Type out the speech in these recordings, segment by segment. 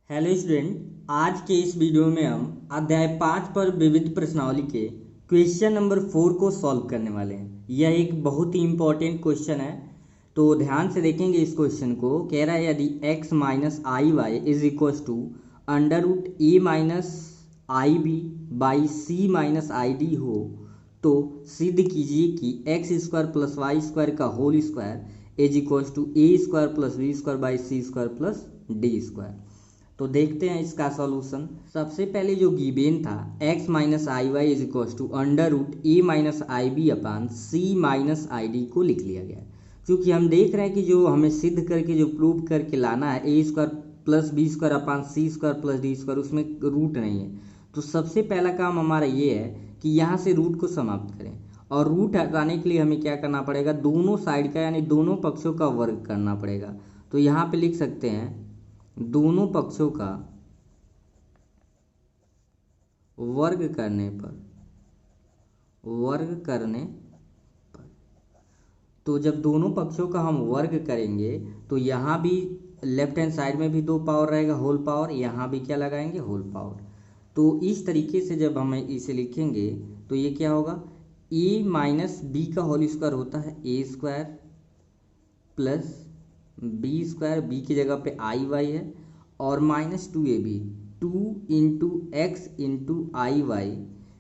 Hello student, आज के इस वीडियो में हम अध्याय 5 पर विविध प्रश्नावली के क्वेश्चन नंबर 4 को सॉल्व करने वाले हैं। यह एक बहुत ही इंपॉर्टेंट क्वेश्चन है, तो ध्यान से देखेंगे इस क्वेश्चन को। कह रहा है यदि x minus I Y is equal to under root A minus I B by C minus I D हो तो सिद्ध कीजिए कि X square plus Y square का whole square is equal to A square plus B square by C square plus D square. तो देखते हैं इसका सॉल्यूशन। सबसे पहले जो गिवेन था x minus I Y is equal to under root A minus I B upon C minus I D को लिख लिया गया। क्योंकि हम देख रहे हैं कि जो हमें सिद्ध करके जो प्रूव करके लाना है A square plus B square upon C square plus D square, उसमें रूट नहीं है। तो सबसे पहला काम हमारा ये है कि यहाँ से रूट को समाप्त करें, और रूट हटाने के लिए हमें क्या करना पड़ेगा, दोनों साइड का यानी दोनों पक्षों का वर्ग करना पड़ेगा। तो यहाँ पे लिख सकते हैं दोनों पक्षों का वर्ग करने पर तो जब दोनों पक्षों का हम वर्ग करेंगे तो यहाँ भी लेफ्ट हैंड साइड में भी 2 पावर रहेगा होल पावर, यहाँ भी क्या लगाएंगे होल पावर। तो इस तरीके से जब हम इसे लिखेंगे तो ये क्या होगा, ए माइनस बी का होल स्क्वायर होता है A square plus B square, B की जगह पे आई वाई है, और minus 2ab 2 into X into I Y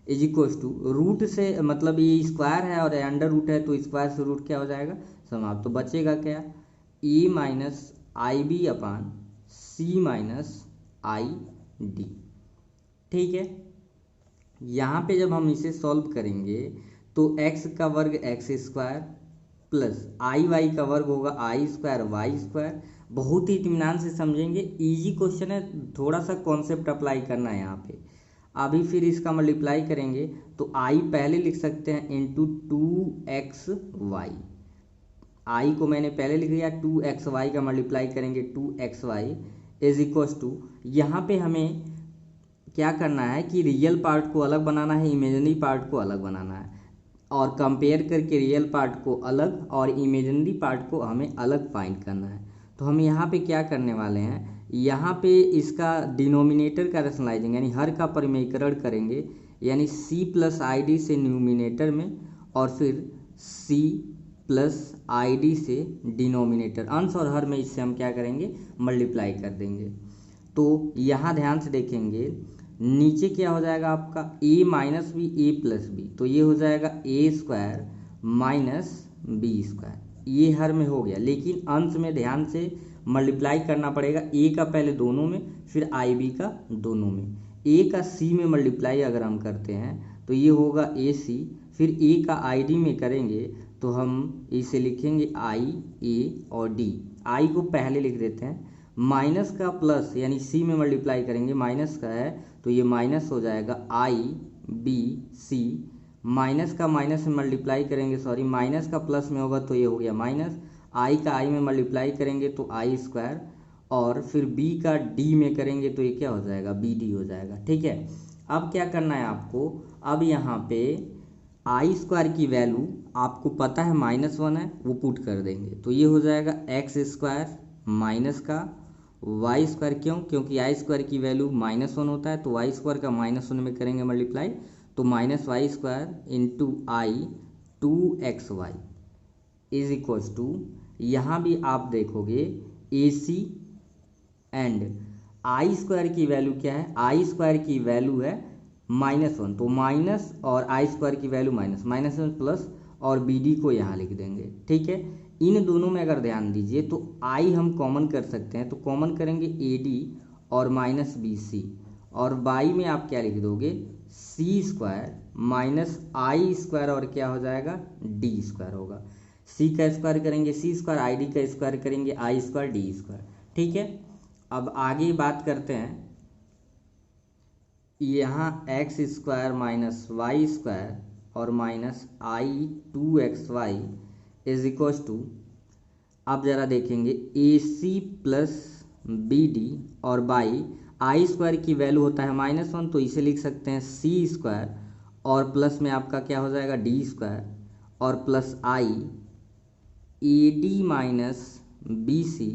is equal to root से, मतलब ये स्क्वायर है और अंडर रूट है तो स्क्वायर से रूट क्या हो जाएगा समाप्त। तो बचेगा क्या, A minus I B upon C minus I D. ठीक है, यहाँ पे जब हम इसे सॉल्व करेंगे तो x का वर्ग एक्स स्क्वायर प्लस आई वाई का वर्ग होगा आई स्क्वायर वाई स्क्वायर। बहुत ही इत्मीनान से समझेंगे, इजी क्वेश्चन है, थोड़ा सा कॉन्सेप्ट अप्लाई करना है यहाँ पे। अभी फिर इसका मल्टीप्लाई करेंगे तो आई पहले लिख सकते हैं इंटू 2xy। आई को मैंने पहले लिख दिया, 2xy का मल्टीप्लाई करेंगे 2xy इज इक्वल टू, यहाँ पे हमें क्या करना है कि रियल पार्ट को अलग बनाना है, इमेजिनरी पार्ट को अलग बनाना है, और कंपेयर करके रियल पार्ट को अलग और इमेजिनरी पार्ट को हमें अलग फाइंड करना है। तो हम यहाँ पे क्या करने वाले हैं, यहाँ पे इसका डिनोमिनेटर का रैशनलाइजिंग यानी हर का परिमेयकरण करेंगे, यानी c प्लस आई डी से न्यूमिनेटर में और फिर c प्लस आई डी से डिनोमिनेटर, अंश और हर में इससे हम क्या करेंगे मल्टीप्लाई कर देंगे। तो यहाँ ध्यान से देखेंगे नीचे क्या हो जाएगा आपका a minus B A plus B, तो ये हो जाएगा A square minus B square, ये हर में हो गया। लेकिन अंश में ध्यान से मल्टीप्लाई करना पड़ेगा, a का पहले दोनों में फिर आई बी का दोनों में। a का c में मल्टीप्लाई अगर हम करते हैं तो ये होगा ए सी, फिर a का आई डी में करेंगे तो हम इसे लिखेंगे आई ए और डी। आई को पहले लिख देते हैं, माइनस का प्लस यानी सी में मल्टीप्लाई करेंगे, माइनस का है तो ये माइनस हो जाएगा आई बी सी, माइनस का माइनस में मल्टीप्लाई करेंगे, सॉरी माइनस का प्लस में होगा तो ये हो गया माइनस, आई का आई में मल्टीप्लाई करेंगे तो आई स्क्वायर, और फिर बी का डी में करेंगे तो ये क्या हो जाएगा बी डी हो जाएगा। ठीक है, अब क्या करना है आपको, अब यहाँ पे आई स्क्वायर की वैल्यू आपको पता है -1 है, वो पुट कर देंगे तो ये हो जाएगा एक्स स्क्वायर माइनस का वाई स्क्वायर, क्योंकि आई स्क्वायर की वैल्यू -1 होता है, तो वाई स्क्वायर का -1 में करेंगे मल्टीप्लाई तो minus Y square into I 2xy is equal to, यहाँ भी आप देखोगे A C and I square की वैल्यू क्या है, आई स्क्वायर की वैल्यू है -1, तो माइनस और आई स्क्वायर की वैल्यू -1 प्लस और बी डी को यहाँ लिख देंगे। ठीक है, इन दोनों में अगर ध्यान दीजिए तो आई हम कॉमन कर सकते हैं, तो कॉमन करेंगे ए डी और माइनस बी सी, और बाई में आप क्या लिख दोगे सी स्क्वायर माइनस आई स्क्वायर और क्या हो जाएगा डी स्क्वायर होगा। सी का स्क्वायर करेंगे सी स्क्वायर, आई डी का स्क्वायर करेंगे आई स्क्वायर डी स्क्वायर। ठीक है, अब आगे बात करते हैं, यहाँ X square minus Y square और minus I 2xy is equal to, आप ज़रा देखेंगे A C plus B D और बाई आई स्क्वायर की वैल्यू होता है -1, तो इसे लिख सकते हैं सी स्क्वायर और प्लस में आपका क्या हो जाएगा डी स्क्वायर और plus I A D minus B C,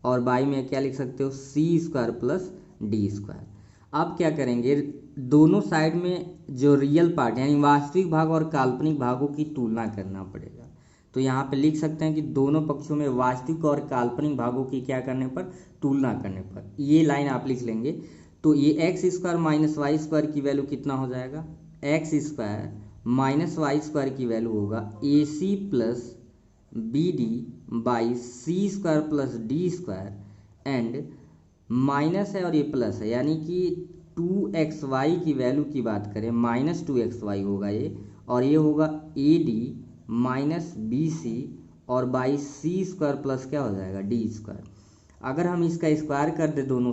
और बाई में क्या लिख सकते हो C square plus D square. अब क्या करेंगे, दोनों साइड में जो रियल पार्ट यानी वास्तविक भाग और काल्पनिक भागों की तुलना करना पड़ेगा। तो यहाँ पे लिख सकते हैं कि दोनों पक्षों में वास्तविक और काल्पनिक भागों की क्या करने पर, तुलना करने पर। ये लाइन आप लिख लेंगे। तो ये X square minus Y square की वैल्यू कितना हो जाएगा, X square minus Y square की वैल्यू होगा A C plus B D by C square plus D square and minus है और ये प्लस है, यानी कि 2xy की वैल्यू की बात करें माइनस 2xy होगा ये, और ये होगा A D minus B C और बाई सी स्क्वायर प्लस क्या हो जाएगा डी स्क्वायर। अगर हम इसका स्क्वायर कर दें दोनों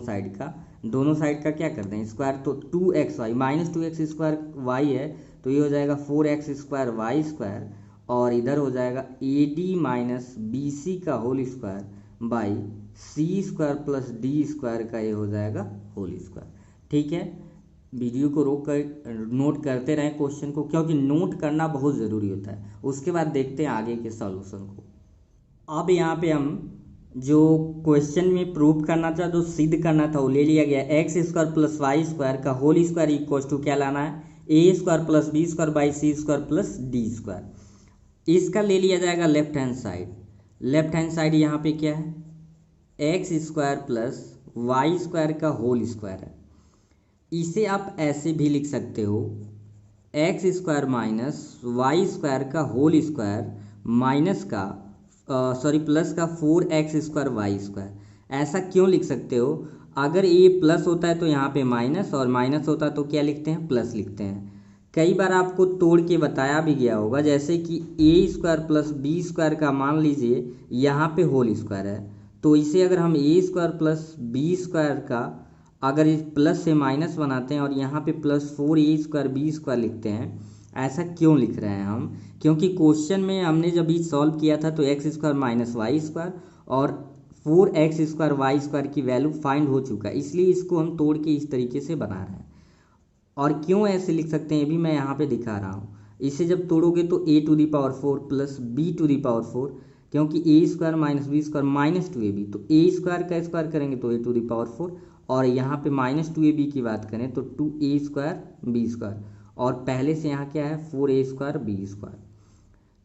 साइड का क्या कर दें स्क्वायर, तो 2xy minus 2x square Y है तो ये हो जाएगा 4x स्क्वायर वाई स्क्वायर, और इधर हो जाएगा A D minus B C का whole square by C square plus D square का ये हो जाएगा होल स्क्वायर। ठीक है, वीडियो को रोक कर नोट करते रहें क्वेश्चन को, क्योंकि नोट करना बहुत ज़रूरी होता है। उसके बाद देखते हैं आगे के सॉल्यूशन को। अब यहाँ पे हम जो क्वेश्चन में प्रूव करना था, जो सिद्ध करना था, वो ले लिया गया। X square plus Y square का होल स्क्वायर इक्वल टू क्या लाना है, A square plus B square by C square plus D square. इसका ले लिया जाएगा left hand side. Left hand side यहाँ पे क्या है, X square plus Y square का होल स्क्वायर है। इसे आप ऐसे भी लिख सकते हो, X square minus Y square का होल स्क्वायर माइनस का प्लस का 4x स्क्वायर वाई स्क्वायर। ऐसा क्यों लिख सकते हो, अगर ये प्लस होता है तो यहाँ पे माइनस, और माइनस होता है तो क्या लिखते हैं, प्लस लिखते हैं। कई बार आपको तोड़ के बताया भी गया होगा, जैसे कि ए स्क्वायर प्लस बी स्क्वायर का मान लीजिए यहाँ पे होल स्क्वायर है, तो इसे अगर हम ए स्क्वायर प्लस बी स्क्वायर का अगर इस प्लस से माइनस बनाते हैं और यहाँ पे plus 4a square B square लिखते हैं, ऐसा क्यों लिख रहे हैं हम, क्योंकि क्वेश्चन में हमने जब ये सॉल्व किया था तो X square minus Y square और 4x स्क्वायर वाई स्क्वायर की वैल्यू फाइंड हो चुका है, इसलिए इसको हम तोड़ के इस तरीके से बना रहे हैं। और क्यों ऐसे लिख सकते हैं ये भी मैं यहाँ पे दिखा रहा हूँ। इसे जब तोड़ोगे तो a to the power 4 plus b to the power 4, क्योंकि a square minus B square minus 2ab, तो a स्क्वायर का स्क्वायर करेंगे तो a टू दी पावर 4, और यहाँ पे माइनस 2ab की बात करें तो 2a स्क्वायर बी स्क्वायर, और पहले से यहाँ क्या है 4a स्क्वायर बी स्क्वायर।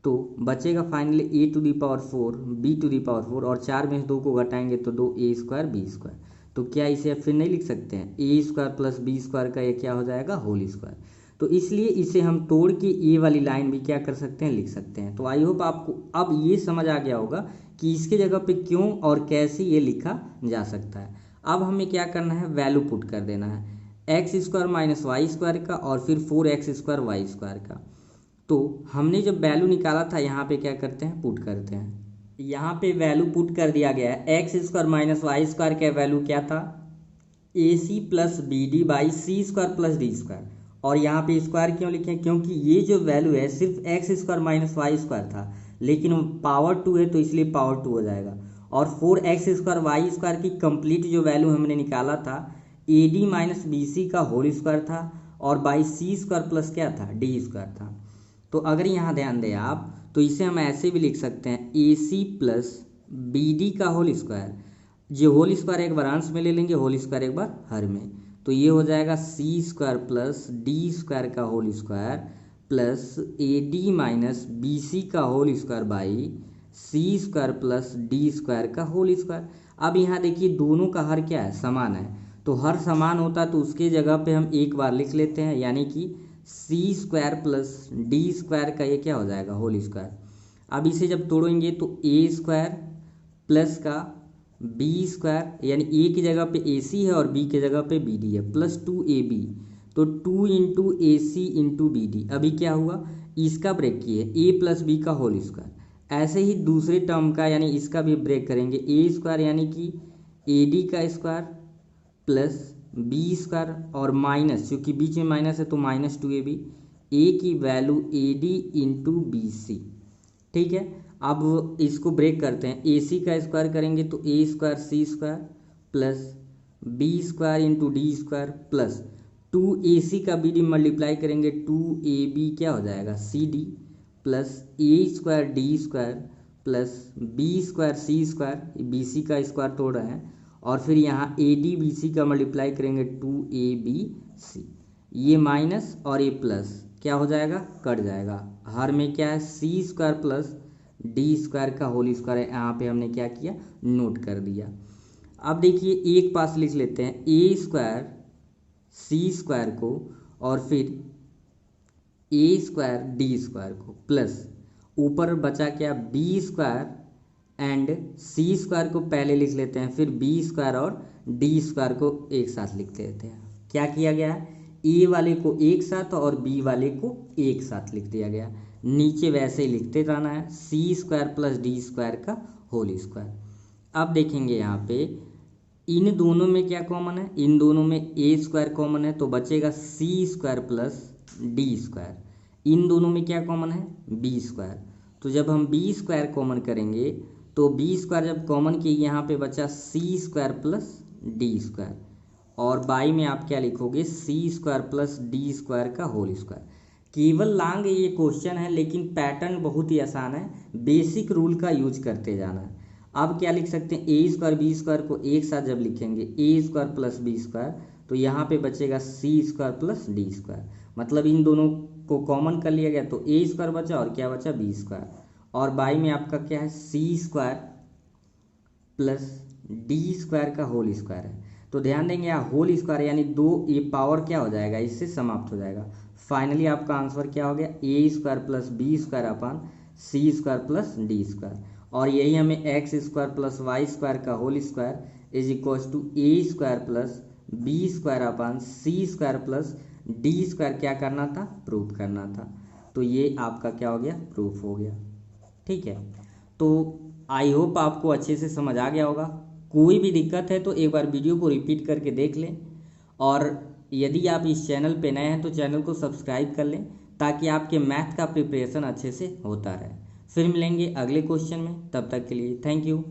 तो बचेगा finally a to the power 4 b to the power 4, और 4 में 2 को घटाएंगे तो 2a स्क्वायर बी स्क्वायर। तो क्या इसे फिर नहीं लिख सकते हैं, a square plus B square का ये क्या हो जाएगा होल स्क्वायर। तो इसलिए इसे हम तोड़ के ये वाली लाइन भी क्या कर सकते हैं, लिख सकते हैं। तो आई होप आपको अब ये समझ आ गया होगा कि इसके जगह पे क्यों और कैसे ये लिखा जा सकता है। अब हमें क्या करना है, वैल्यू पुट कर देना है X square minus Y square का और फिर 4x स्क्वायर वाई स्क्वायर का। तो हमने जब वैल्यू निकाला था यहाँ पे क्या करते हैं, पुट करते हैं। यहाँ पे वैल्यू पुट कर दिया गया है, X square minus Y square का वैल्यू क्या था, A C plus B D by C square plus D square. और यहाँ पे स्क्वायर क्यों लिखे, क्योंकि ये जो वैल्यू है सिर्फ X square minus Y square था, लेकिन पावर 2 है तो इसलिए पावर 2 हो जाएगा। और 4x स्क्वायर वाई स्क्वायर की कंप्लीट जो वैल्यू हमने निकाला था A D minus B C का होल स्क्वायर था, और बाई सी स्क्वायर प्लस क्या था, डी स्क्वायर था। तो अगर यहाँ ध्यान दें आप, तो इसे हम ऐसे भी लिख सकते हैं ए सी प्लस बी डी का होल स्क्वायर। जो होल स्क्वायर एक बार अंश में ले लेंगे, होल स्क्वायर एक बार हर में, तो ये हो जाएगा C square plus D square का whole square plus A D minus B C का whole square by C square plus D square का होल स्क्वायर। अब यहाँ देखिए दोनों का हर क्या है, समान है, तो हर समान होता है तो उसके जगह पे हम एक बार लिख लेते हैं, यानी कि सी स्क्वायर प्लस डी स्क्वायर का ये क्या हो जाएगा होल स्क्वायर। अब इसे जब तोड़ेंगे तो ए स्क्वायर प्लस का बी स्क्वायर, यानी ए की जगह पे ए सी है और बी की जगह पे बी डी है, प्लस 2ab, तो 2 इंटू ए सी इंटू बी डी। अभी क्या हुआ, इसका ब्रेक किए ए प्लस बी का होल स्क्वायर। ऐसे ही दूसरे टर्म का यानी इसका भी ब्रेक करेंगे, ए स्क्वायर यानी कि ए डी का स्क्वायर प्लस बी स्क्वायर और माइनस, क्योंकि बीच में माइनस है तो माइनस 2ab, ए की value A D into B C. ठीक है, अब इसको ब्रेक करते हैं, ए सी का स्क्वायर करेंगे तो A square C square plus B square into D square plus 2ac का बी डी मल्टीप्लाई करेंगे 2ab क्या हो जाएगा C D plus A square D square plus B square C square, B C का square तोड़ रहे हैं, और फिर यहाँ ए डी बी सी का मल्टीप्लाई करेंगे 2ABC, ये माइनस और ये प्लस क्या हो जाएगा, कट जाएगा। हर में क्या है, सी स्क्वायर प्लस डी स्क्वायर का होल स्क्वायर है, यहाँ पे हमने क्या किया, नोट कर दिया। अब देखिए एक पास लिख लेते हैं, ए स्क्वायर सी स्क्वायर को और फिर ए स्क्वायर डी स्क्वायर को प्लस ऊपर बचा क्या, B square and C square को पहले लिख लेते हैं, फिर बी स्क्वायर और डी स्क्वायर को एक साथ लिख देते हैं। क्या किया गया है, ए वाले को एक साथ और बी वाले को एक साथ लिख दिया गया। नीचे वैसे ही लिखते जाना है, सी स्क्वायर प्लस डी स्क्वायर का होल स्क्वायर। अब देखेंगे यहाँ पे इन दोनों में क्या कॉमन है, इन दोनों में ए स्क्वायर कॉमन है तो बचेगा सी स्क्वायर प्लस डी स्क्वायर। इन दोनों में क्या कॉमन है, बी स्क्वायर। तो जब हम बी स्क्वायर कॉमन करेंगे तो बी स्क्वायर जब कॉमन किए यहाँ पे बचा सी स्क्वायर प्लस डी स्क्वायर, और बाई में आप क्या लिखोगे, सी स्क्वायर प्लस डी स्क्वायर का होल स्क्वायर। केवल लॉन्ग ये क्वेश्चन है लेकिन पैटर्न बहुत ही आसान है, बेसिक रूल का यूज करते जाना है। अब क्या लिख सकते हैं, ए स्क्वायर बी स्क्वायर को एक साथ जब लिखेंगे ए स्क्वायर प्लस बी स्क्वायर तो यहाँ पे बचेगा सी स्क्वायर प्लस डी स्क्वायर, मतलब इन दोनों को कॉमन कर लिया गया तो ए स्क्वायर बचा और क्या बचा, बी स्क्वायर, और बाई में आपका क्या है, सी स्क्वायर प्लस डी स्क्वायर का होल स्क्वायर है। तो ध्यान देंगे यहाँ होल स्क्वायर यानी दो, ये पावर क्या हो जाएगा, इससे समाप्त हो जाएगा। फाइनली आपका आंसर क्या हो गया, A square plus B square upon C square plus D square, और यही हमें X square plus Y square का whole square is equals to A square plus B square upon C square plus D square क्या करना था, proof करना था। तो ये आपका क्या हो गया, प्रूफ हो गया। ठीक है, तो आई होप आपको अच्छे से समझ आ गया होगा। कोई भी दिक्कत है तो एक बार वीडियो को रिपीट करके देख लें, और यदि आप इस चैनल पे नए हैं तो चैनल को सब्सक्राइब कर लें ताकि आपके मैथ का प्रिपरेशन अच्छे से होता रहे। फिर मिलेंगे अगले क्वेश्चन में, तब तक के लिए थैंक यू।